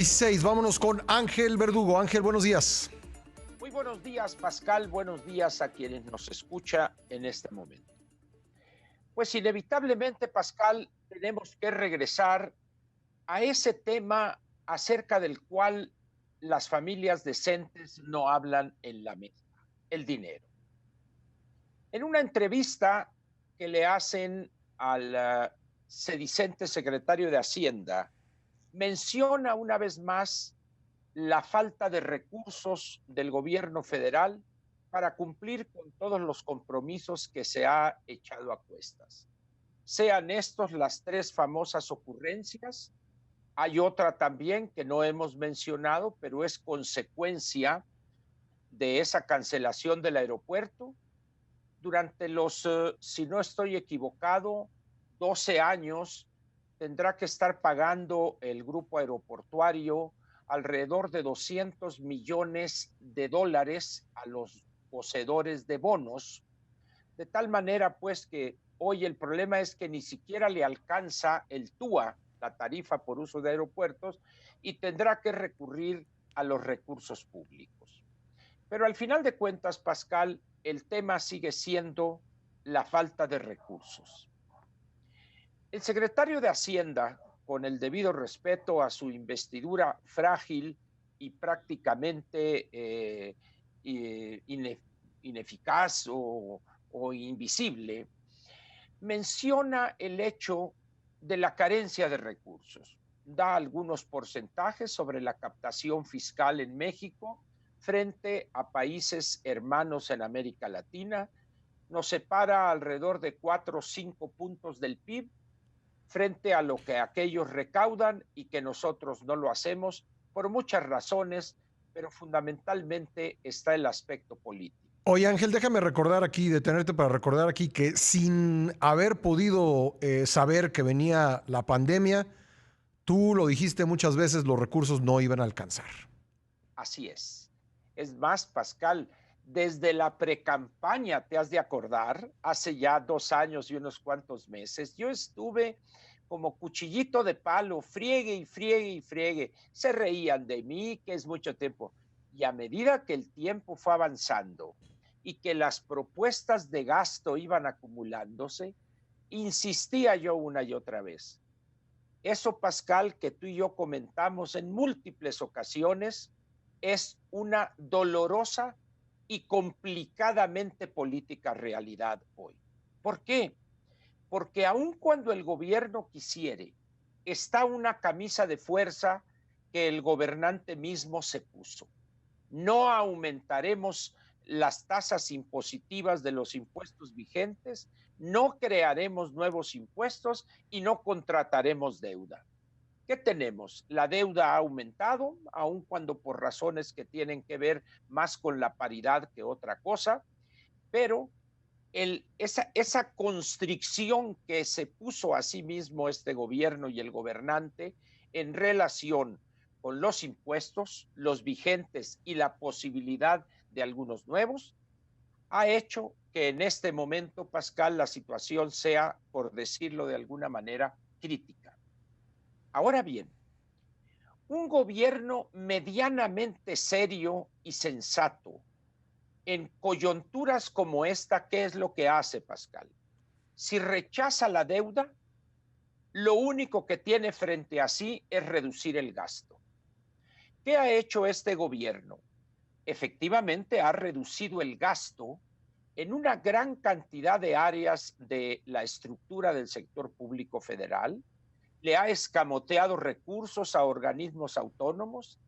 16, vámonos con Ángel Verdugo. Ángel, buenos días. Muy buenos días, Pascal. Buenos días a quienes nos escucha en este momento. Pues inevitablemente, Pascal, tenemos que regresar a ese tema acerca del cual las familias decentes no hablan en la mesa, el dinero. En una entrevista que le hacen al sedicente secretario de Hacienda, menciona una vez más la falta de recursos del gobierno federal para cumplir con todos los compromisos que se ha echado a cuestas. Sean estos las tres famosas ocurrencias. Hay otra también que no hemos mencionado, pero es consecuencia de esa cancelación del aeropuerto. Durante los, si no estoy equivocado, 12 años tendrá que estar pagando el grupo aeroportuario alrededor de 200 millones de dólares a los poseedores de bonos, de tal manera pues que hoy el problema es que ni siquiera le alcanza el TUA, la tarifa por uso de aeropuertos, y tendrá que recurrir a los recursos públicos. Pero al final de cuentas, Pascal, el tema sigue siendo la falta de recursos. El secretario de Hacienda, con el debido respeto a su investidura frágil y prácticamente ineficaz o invisible, menciona el hecho de la carencia de recursos. Da algunos porcentajes sobre la captación fiscal en México frente a países hermanos en América Latina. Nos separa alrededor de 4 o 5 puntos del PIB frente a lo que aquellos recaudan y que nosotros no lo hacemos por muchas razones, pero fundamentalmente está el aspecto político. Oye, Ángel, déjame recordar aquí, detenerte para recordar aquí que sin haber podido saber que venía la pandemia, tú lo dijiste muchas veces, los recursos no iban a alcanzar. Así es. Es más, Pascal, desde la precampaña, te has de acordar, hace ya 2 años y unos cuantos meses, yo estuve como cuchillito de palo, friegue y friegue y friegue. Se reían de mí, que es mucho tiempo. Y a medida que el tiempo fue avanzando y que las propuestas de gasto iban acumulándose, insistía yo una y otra vez. Eso, Pascal, que tú y yo comentamos en múltiples ocasiones, es una dolorosa y complicadamente política realidad hoy. ¿Por qué? Porque aun cuando el gobierno quisiere, está una camisa de fuerza que el gobernante mismo se puso. No aumentaremos las tasas impositivas de los impuestos vigentes, no crearemos nuevos impuestos y no contrataremos deuda. ¿Qué tenemos? La deuda ha aumentado, aun cuando por razones que tienen que ver más con la paridad que otra cosa, pero esa constricción que se puso a sí mismo este gobierno y el gobernante en relación con los impuestos, los vigentes y la posibilidad de algunos nuevos, ha hecho que en este momento, Pascal, la situación sea, por decirlo de alguna manera, crítica. Ahora bien, un gobierno medianamente serio y sensato en coyunturas como esta, ¿qué es lo que hace, Pascal? Si rechaza la deuda, lo único que tiene frente a sí es reducir el gasto. ¿Qué ha hecho este gobierno? Efectivamente, ha reducido el gasto en una gran cantidad de áreas de la estructura del sector público federal, le ha escamoteado recursos a organismos autónomos,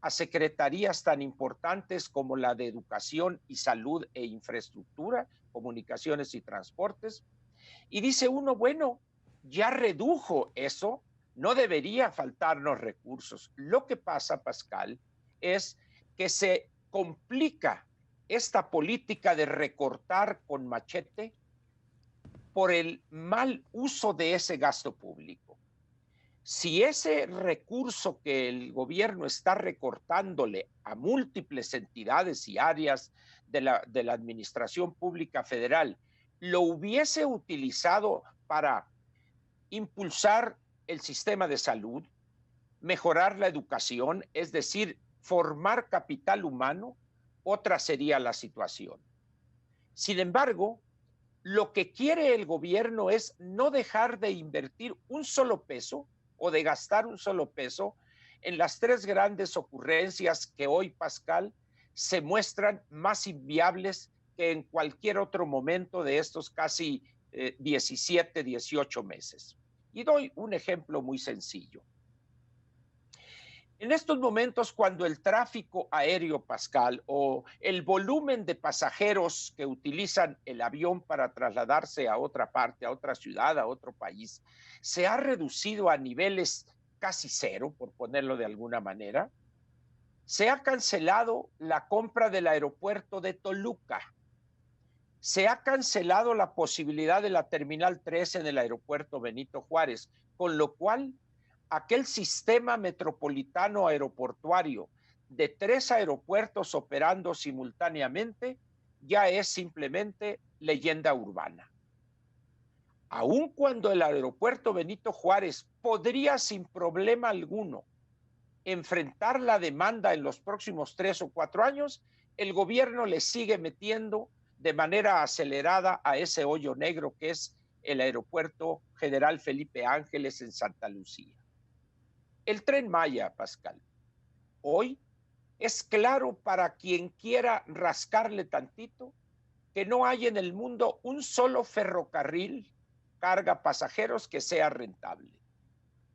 a secretarías tan importantes como la de Educación y Salud e Infraestructura, Comunicaciones y Transportes. Y dice uno, bueno, ya redujo eso, no debería faltarnos recursos. Lo que pasa, Pascal, es que se complica esta política de recortar con machete por el mal uso de ese gasto público. Si ese recurso que el gobierno está recortándole a múltiples entidades y áreas de la administración pública federal lo hubiese utilizado para impulsar el sistema de salud, mejorar la educación, es decir, formar capital humano, otra sería la situación. Sin embargo, lo que quiere el gobierno es no dejar de invertir un solo peso o de gastar un solo peso en las tres grandes ocurrencias que hoy, Pascal, se muestran más inviables que en cualquier otro momento de estos casi 17, 18 meses. Y doy un ejemplo muy sencillo. En estos momentos, cuando el tráfico aéreo, Pascal, o el volumen de pasajeros que utilizan el avión para trasladarse a otra parte, a otra ciudad, a otro país, se ha reducido a niveles casi cero, por ponerlo de alguna manera, se ha cancelado la compra del aeropuerto de Toluca. Se ha cancelado la posibilidad de la Terminal 3 en el aeropuerto Benito Juárez, con lo cual aquel sistema metropolitano aeroportuario de 3 aeropuertos operando simultáneamente ya es simplemente leyenda urbana. Aun cuando el aeropuerto Benito Juárez podría sin problema alguno enfrentar la demanda en los próximos 3 o 4 años, el gobierno le sigue metiendo de manera acelerada a ese hoyo negro que es el aeropuerto General Felipe Ángeles en Santa Lucía. El Tren Maya, Pascal, hoy es claro para quien quiera rascarle tantito que no hay en el mundo un solo ferrocarril carga pasajeros que sea rentable.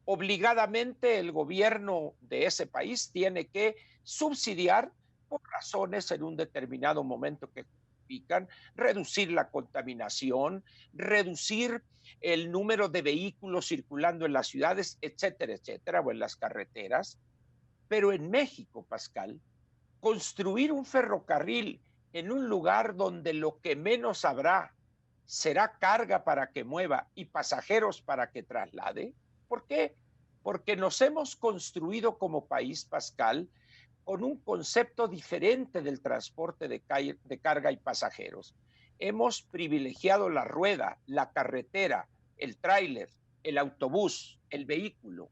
Obligadamente el gobierno de ese país tiene que subsidiar por razones en un determinado momento que justifican, reducir la contaminación, reducir el número de vehículos circulando en las ciudades, etcétera, etcétera, o en las carreteras. Pero en México, Pascal, construir un ferrocarril en un lugar donde lo que menos habrá será carga para que mueva y pasajeros para que traslade. ¿Por qué? Porque nos hemos construido como país, Pascal, con un concepto diferente del transporte de carga y pasajeros. Hemos privilegiado la rueda, la carretera, el tráiler, el autobús, el vehículo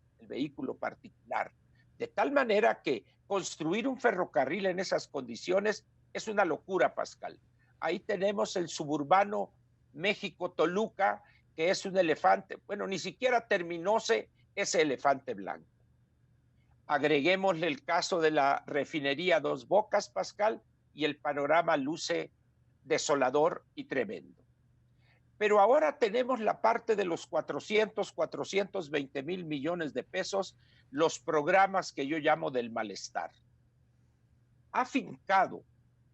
particular. De tal manera que construir un ferrocarril en esas condiciones es una locura, Pascal. Ahí tenemos el suburbano México-Toluca, que es un elefante, bueno, ni siquiera terminóse ese elefante blanco. Agreguémosle el caso de la refinería Dos Bocas, Pascal, y el panorama luce desolador y tremendo. Pero ahora tenemos la parte de los 420 mil millones de pesos, los programas que yo llamo del malestar. Ha fincado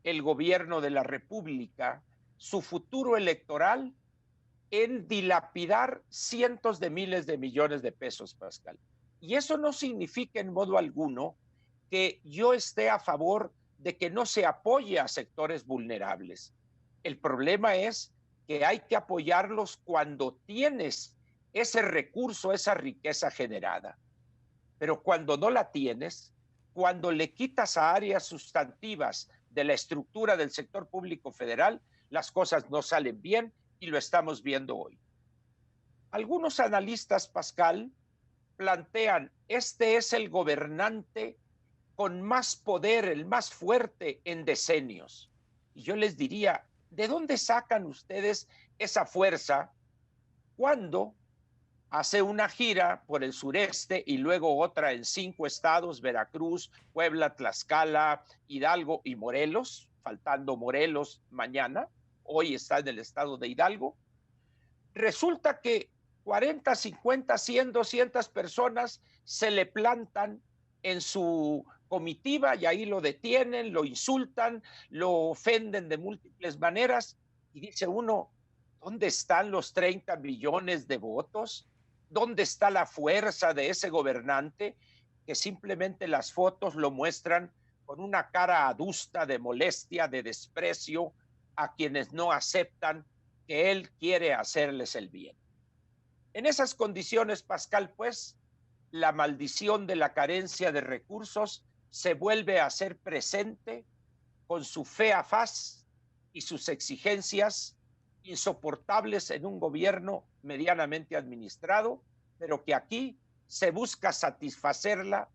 el gobierno de la República su futuro electoral en dilapidar cientos de miles de millones de pesos, Pascal. Y eso no significa en modo alguno que yo esté a favor de que no se apoye a sectores vulnerables. El problema es que hay que apoyarlos cuando tienes ese recurso, esa riqueza generada. Pero cuando no la tienes, cuando le quitas a áreas sustantivas de la estructura del sector público federal, las cosas no salen bien y lo estamos viendo hoy. Algunos analistas, Pascal, plantean, este es el gobernante con más poder, el más fuerte en decenios. Y yo les diría, ¿de dónde sacan ustedes esa fuerza cuando hace una gira por el sureste y luego otra en 5 estados, Veracruz, Puebla, Tlaxcala, Hidalgo y Morelos, faltando Morelos mañana, hoy está en el estado de Hidalgo? Resulta que 40, 50, 100, 200 personas se le plantan en su comitiva y ahí lo detienen, lo insultan, lo ofenden de múltiples maneras y dice uno, ¿dónde están los 30 millones de votos? ¿Dónde está la fuerza de ese gobernante que simplemente las fotos lo muestran con una cara adusta de molestia, de desprecio a quienes no aceptan que él quiere hacerles el bien? En esas condiciones, Pascal, pues, la maldición de la carencia de recursos se vuelve a hacer presente con su fea faz y sus exigencias insoportables en un gobierno medianamente administrado, pero que aquí se busca satisfacerla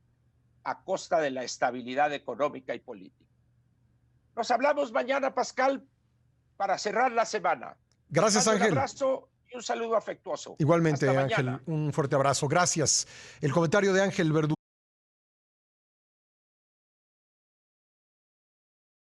a costa de la estabilidad económica y política. Nos hablamos mañana, Pascal, para cerrar la semana. Gracias, Ángel. Un abrazo y un saludo afectuoso. Igualmente, Hasta Ángel, mañana. un fuerte abrazo. Gracias. El comentario de Ángel Verdugo.